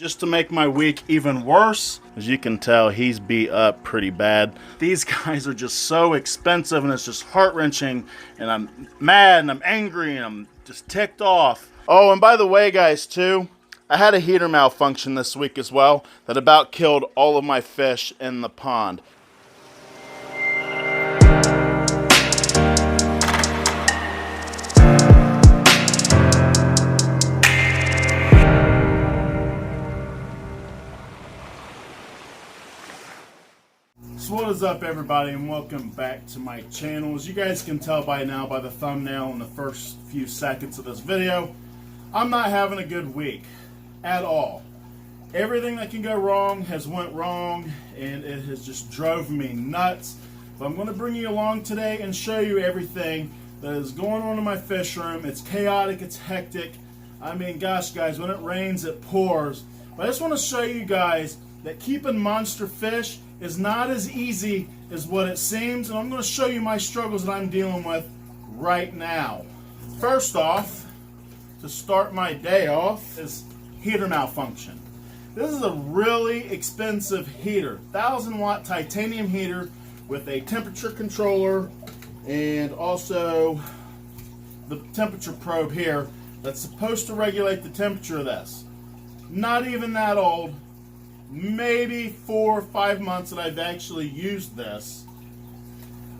Just to make my week even worse, as you can tell, he's beat up pretty bad. These guys are just so expensive and it's just heart-wrenching, and I'm mad and I'm angry and I'm just ticked off. Oh, and by the way, guys, too, I had a heater malfunction this week as well that about killed all of my fish in the pond. So what is up, everybody, and welcome back to my channel. As you guys can tell by now by the thumbnail and the first few seconds of this video, I'm not having a good week at all. Everything that can go wrong has went wrong, and it has just drove me nuts. But I'm going to bring you along today and show you everything that is going on in my fish room. It's chaotic, it's hectic. I mean, gosh, guys, when it rains, it pours. But I just want to show you guys that keeping monster fish is not as easy as what it seems, and I'm going to show you my struggles that I'm dealing with right now. First off, to start my day off, is heater malfunction. This is a really expensive heater, 1,000-watt titanium heater with a temperature controller and also the temperature probe here that's supposed to regulate the temperature of this. Not even that old. Maybe 4 or 5 months that I've actually used this.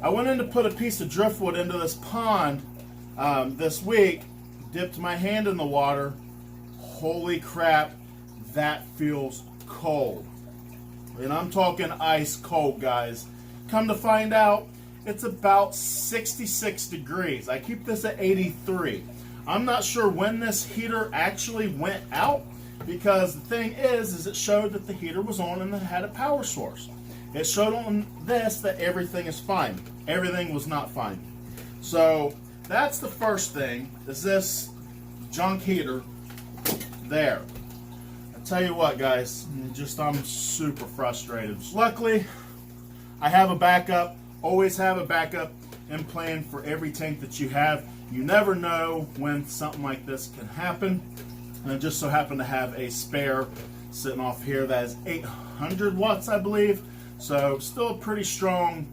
I went in to put a piece of driftwood into this pond this week, dipped my hand in the water. Holy crap, that feels cold. And I'm talking ice cold, guys. Come to find out, it's about 66 degrees. I keep this at 83. I'm not sure when this heater actually went out, because the thing is it showed that the heater was on and it had a power source. It showed on this that everything is fine. Everything was not fine. So that's the first thing, is this junk heater there. I tell you what, guys, I'm super frustrated. Luckily, I have a backup. Always have a backup in plan for every tank that you have. You never know when something like this can happen. And I just so happen to have a spare sitting off here that is 800 watts, I believe. So still a pretty strong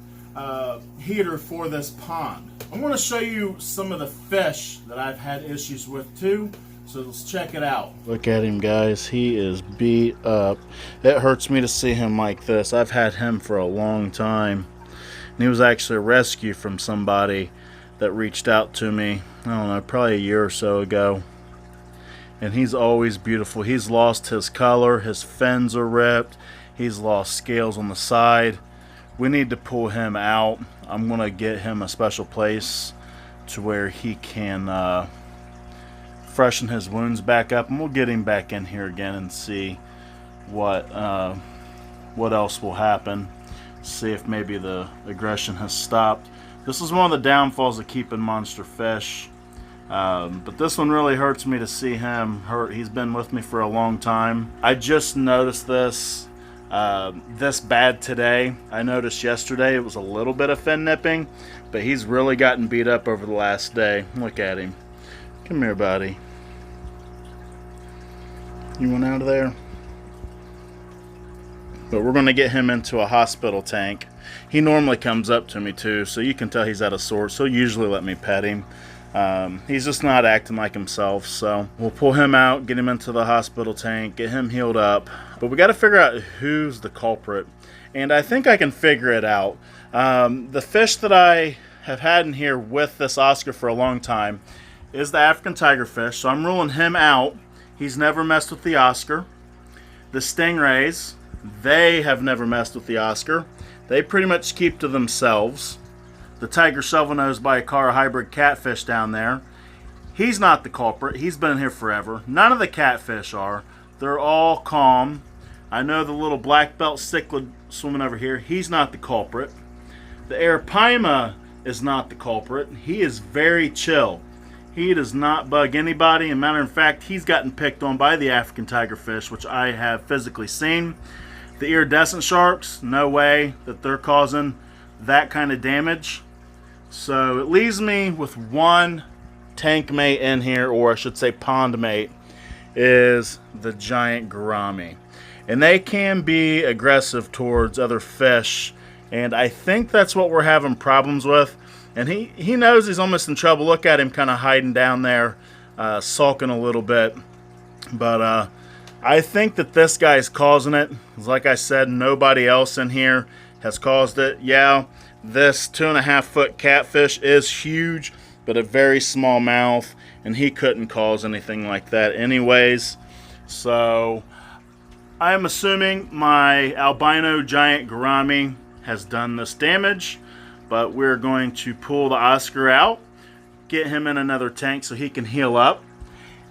heater for this pond. I'm going to show you some of the fish that I've had issues with too. So let's check it out. Look at him, guys. He is beat up. It hurts me to see him like this. I've had him for a long time. And he was actually a rescue from somebody that reached out to me, I don't know, probably a year or so ago. And he's always beautiful. He's lost his color, his fins are ripped, he's lost scales on the side. We need to pull him out. I'm going to get him a special place to where he can freshen his wounds back up, and we'll get him back in here again and see what else will happen. See if maybe the aggression has stopped. This is one of the downfalls of keeping monster fish. But this one really hurts me to see him hurt. He's been with me for a long time. I just noticed this bad today. I noticed yesterday it was a little bit of fin nipping, but he's really gotten beat up over the last day. Look at him. Come here, buddy. You went out of there? But we're going to get him into a hospital tank. He normally comes up to me too, so you can tell he's out of sorts. He'll usually let me pet him. He's just not acting like himself, so we'll pull him out, get him into the hospital tank, get him healed up. But we got to figure out who's the culprit, and I think I can figure it out. The fish that I have had in here with this Oscar for a long time is the African tigerfish, so I'm ruling him out. He's never messed with the Oscar. The stingrays, they have never messed with the Oscar. They pretty much keep to themselves. The tiger shovel-nosed bicara hybrid catfish down there, he's not the culprit. He's been in here forever. None of the catfish are. They're all calm. I know the little black belt cichlid swimming over here, he's not the culprit. The arapaima is not the culprit. He is very chill. He does not bug anybody. As a matter of fact, he's gotten picked on by the African tigerfish, which I have physically seen. The iridescent sharks, no way that they're causing that kind of damage. So it leaves me with one tank mate in here, or I should say pond mate. is the giant gourami. And they can be aggressive towards other fish, and I think that's what we're having problems with. And he knows he's almost in trouble. Look at him kind of hiding down there, sulking a little bit. But I think that this guy's causing it. Like I said, nobody else in here has caused it. Yeah, this 2.5 foot catfish is huge, but a very small mouth, and he couldn't cause anything like that anyways. So I'm assuming my albino giant gourami has done this damage, but we're going to pull the Oscar out, get him in another tank so he can heal up,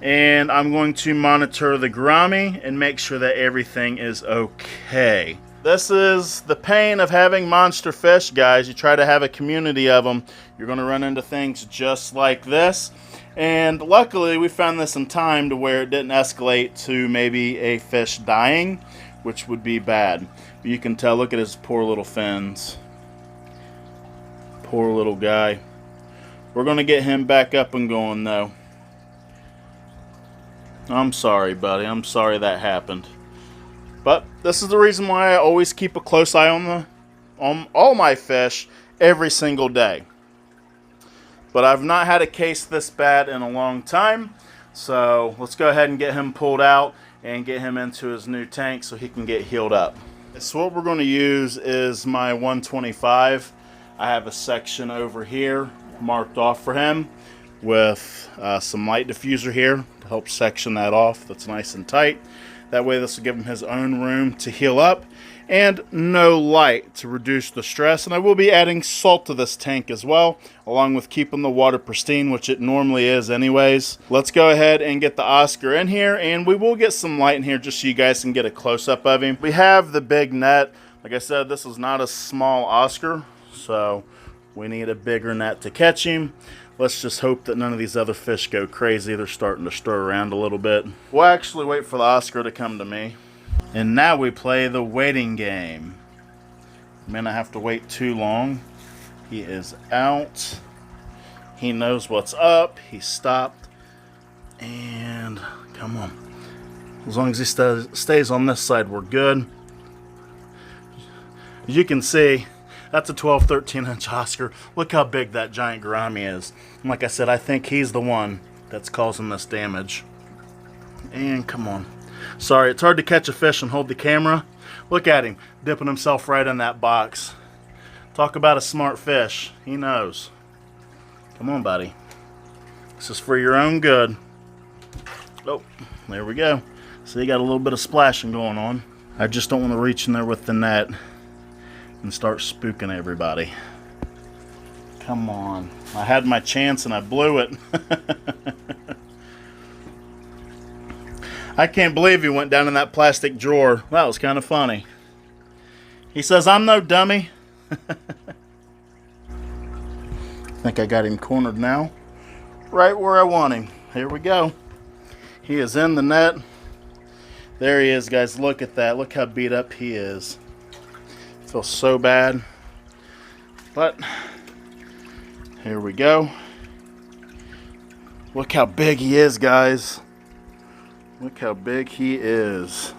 and I'm going to monitor the gourami and make sure that everything is okay. This is the pain of having monster fish, guys. You try to have a community of them, you're going to run into things just like this. And luckily, we found this in time to where it didn't escalate to maybe a fish dying, which would be bad. But you can tell, look at his poor little fins. Poor little guy. We're going to get him back up and going, though. I'm sorry, buddy. I'm sorry that happened. But this is the reason why I always keep a close eye on all my fish every single day. But I've not had a case this bad in a long time. So let's go ahead and get him pulled out and get him into his new tank so he can get healed up. So what we're going to use is my 125. I have a section over here marked off for him with some light diffuser here to help section that off. That's nice and tight. That way this will give him his own room to heal up, and no light to reduce the stress. And I will be adding salt to this tank as well, along with keeping the water pristine, which it normally is anyways. Let's go ahead and get the Oscar in here, and we will get some light in here just so you guys can get a close-up of him. We have the big net. Like I said, this is not a small Oscar, so we need a bigger net to catch him. Let's just hope that none of these other fish go crazy. They're starting to stir around a little bit. We'll actually wait for the Oscar to come to me. And now we play the waiting game. May not have to wait too long. He is out. He knows what's up. He stopped. And come on. As long as he stays on this side, we're good. As you can see, that's a 12, 13-inch Oscar. Look how big that giant gourami is. And like I said, I think he's the one that's causing this damage. And come on. Sorry, it's hard to catch a fish and hold the camera. Look at him, dipping himself right in that box. Talk about a smart fish. He knows. Come on, buddy. This is for your own good. Oh, there we go. So you got a little bit of splashing going on. I just don't want to reach in there with the net and start spooking everybody. Come on. I had my chance and I blew it. I can't believe he went down in that plastic drawer. That was kind of funny. He says, "I'm no dummy." I think I got him cornered now. Right where I want him. Here we go. He is in the net. There he is, guys. Look at that. Look how beat up he is. I feel so bad. But here we go. Look how big he is, guys. Look how big he is.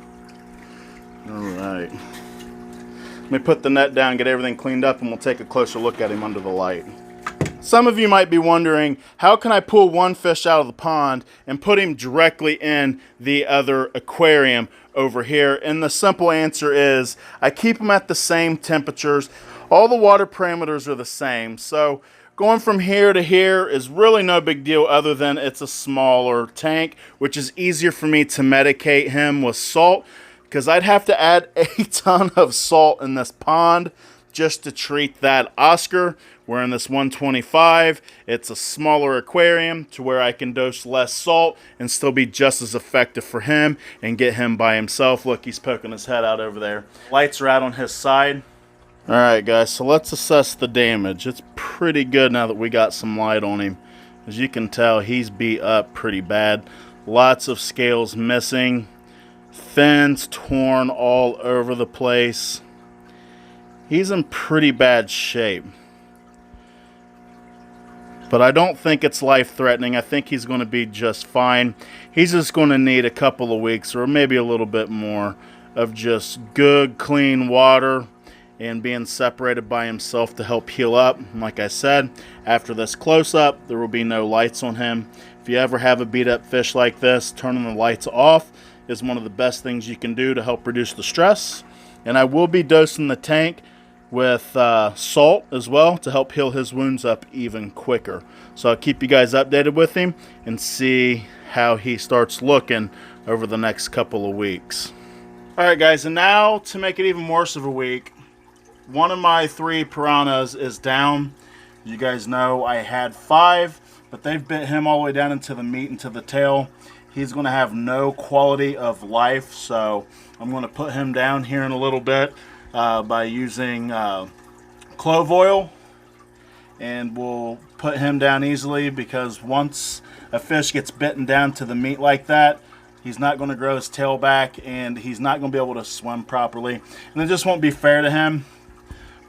Alright. Let me put the net down, get everything cleaned up, and we'll take a closer look at him under the light. Some of you might be wondering, how can I pull one fish out of the pond and put him directly in the other aquarium over here? And the simple answer is, I keep them at the same temperatures. All the water parameters are the same. So going from here to here is really no big deal, other than it's a smaller tank, which is easier for me to medicate him with salt, because I'd have to add a ton of salt in this pond just to treat that Oscar. Where in this 125, it's a smaller aquarium to where I can dose less salt and still be just as effective for him and get him by himself. Look, he's poking his head out over there. Lights are out on his side. Alright guys, so let's assess the damage. It's pretty good now that we got some light on him. As you can tell, he's beat up pretty bad. Lots of scales missing. Fins torn all over the place. He's in pretty bad shape. but I don't think it's life-threatening. I think he's going to be just fine. He's just going to need a couple of weeks or maybe a little bit more of just good, clean water and being separated by himself to help heal up. Like I said, after this close-up, there will be no lights on him. If you ever have a beat-up fish like this, turning the lights off is one of the best things you can do to help reduce the stress. And I will be dosing the tank with salt as well to help heal his wounds up even quicker. So I'll keep you guys updated with him and see how he starts looking over the next couple of weeks. Alright guys, and now to make it even worse of a week, one of my 3 piranhas is down. You guys know I had 5, but they've bit him all the way down into the meat, into the tail. He's going to have no quality of life, so I'm going to put him down here in a little bit by using clove oil, and we'll put him down easily, because once a fish gets bitten down to the meat like that, he's not going to grow his tail back, and he's not going to be able to swim properly, and it just won't be fair to him.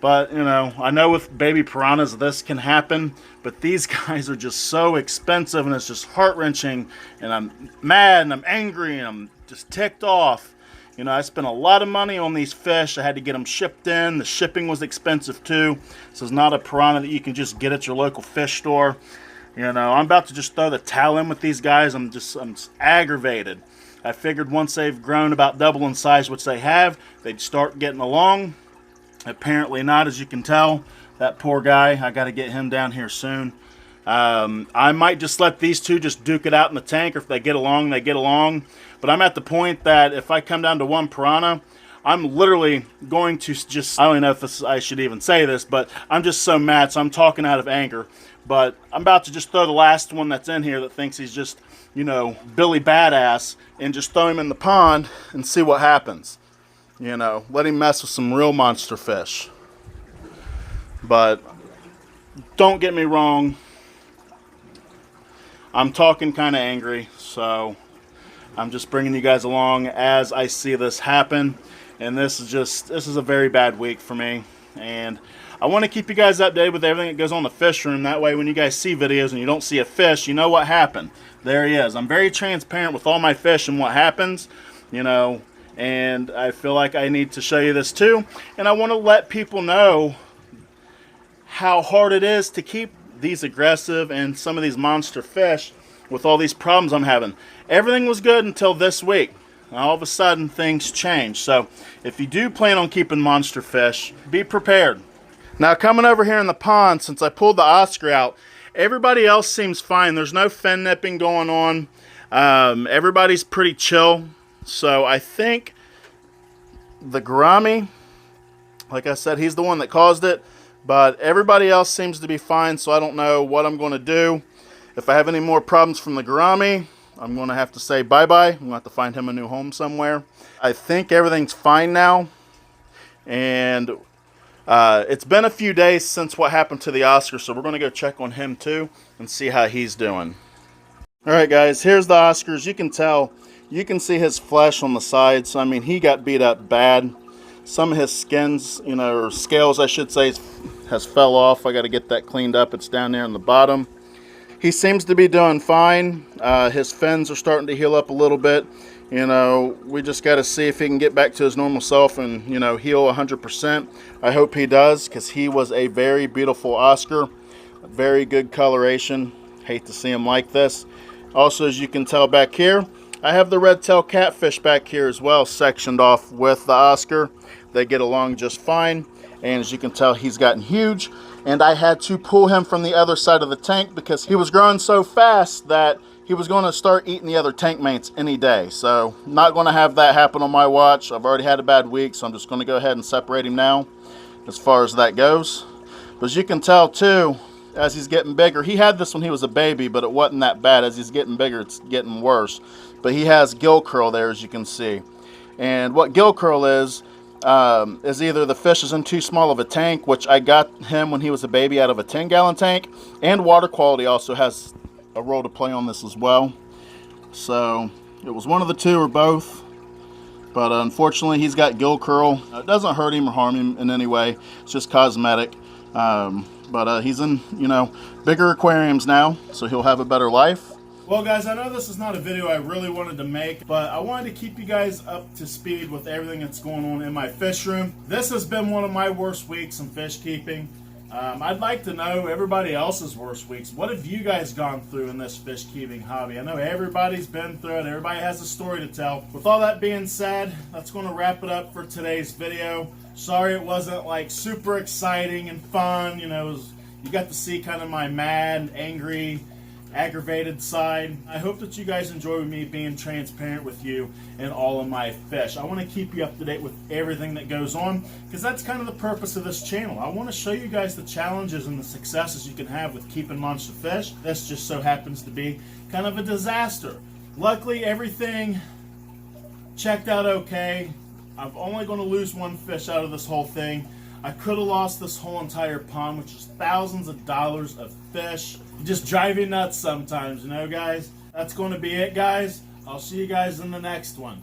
But, you know, I know with baby piranhas this can happen, but these guys are just so expensive, and it's just heart-wrenching, and I'm mad, and I'm angry, and I'm just ticked off. You know, I spent a lot of money on these fish. I had to get them shipped in. The shipping was expensive too. This is not a piranha that you can just get at your local fish store. You know, I'm about to just throw the towel in with these guys. I'm just aggravated. I figured once they've grown about double in size, which they have, they'd start getting along. Apparently not, as you can tell. That poor guy, I got to get him down here soon. I might just let these 2 just duke it out in the tank, or if they get along, they get along. But I'm at the point that if I come down to 1 piranha, I'm literally going to just, I don't even know if I should even say this, but I'm just so mad, so I'm talking out of anger. But I'm about to just throw the last one that's in here that thinks he's just, you know, Billy Badass, and just throw him in the pond and see what happens. You know, let him mess with some real monster fish. But don't get me wrong, I'm talking kind of angry, so I'm just bringing you guys along as I see this happen. And this is a very bad week for me, and I want to keep you guys updated with everything that goes on in the fish room. That way when you guys see videos and you don't see a fish, you know what happened. There he is. I'm very transparent with all my fish and what happens, you know, and I feel like I need to show you this too. And I want to let people know how hard it is to keep these aggressive and some of these monster fish with all these problems I'm having. Everything was good until this week. All of a sudden things change. So if you do plan on keeping monster fish, be prepared. Now coming over here in the pond, since I pulled the Oscar out, everybody else seems fine. There's no fin nipping going on. Everybody's pretty chill. So I think the Gourami, like I said, he's the one that caused it. But everybody else seems to be fine, so I don't know what I'm going to do. If I have any more problems from the Gourami, I'm going to have to say bye-bye. I'm going to have to find him a new home somewhere. I think everything's fine now. And it's been a few days since what happened to the Oscar, so we're going to go check on him too and see how he's doing. Alright guys, here's the Oscars. You can tell, you can see his flesh on the sides. I mean, he got beat up bad. Some of his skins, you know, or scales I should say, has fell off. I got to get that cleaned up. It's down there in the bottom. He seems to be doing fine. His fins are starting to heal up a little bit. You know, we just got to see if he can get back to his normal self and, you know, heal 100%. I hope he does, because he was a very beautiful Oscar. Very good coloration. Hate to see him like this. Also, as you can tell back here, I have the red-tailed catfish back here as well, sectioned off with the Oscar. They get along just fine. And as you can tell, he's gotten huge. And I had to pull him from the other side of the tank because he was growing so fast that he was going to start eating the other tank mates any day. So, not going to have that happen on my watch. I've already had a bad week, so I'm just going to go ahead and separate him now as far as that goes. But as you can tell, too, as he's getting bigger, he had this when he was a baby, but it wasn't that bad. As he's getting bigger, it's getting worse. But he has gill curl there, as you can see. And what gill curl is either the fish is in too small of a tank, which I got him when he was a baby out of a 10-gallon tank, and water quality also has a role to play on this as well. So it was one of the two or both, but unfortunately he's got gill curl. It doesn't hurt him or harm him in any way. It's just cosmetic. But he's in, you know, bigger aquariums now, so he'll have a better life. Well, guys, I know this is not a video I really wanted to make, but I wanted to keep you guys up to speed with everything that's going on in my fish room. This has been one of my worst weeks in fish keeping. I'd like to know everybody else's worst weeks. What have you guys gone through in this fish keeping hobby? I know everybody's been through it. Everybody has a story to tell. With all that being said, that's going to wrap it up for today's video. Sorry it wasn't like super exciting and fun. You know, you got to see kind of my mad, angry, aggravated side. I hope that you guys enjoy me being transparent with you and all of my fish. I want to keep you up to date with everything that goes on, because that's kind of the purpose of this channel. I want to show you guys the challenges and the successes you can have with keeping monster fish. This just so happens to be kind of a disaster. Luckily, everything checked out okay. I'm only going to lose one fish out of this whole thing. I could have lost this whole entire pond, which is thousands of dollars of fish. Just drive you nuts sometimes, you know, guys. That's going to be it, guys. I'll see you guys in the next one.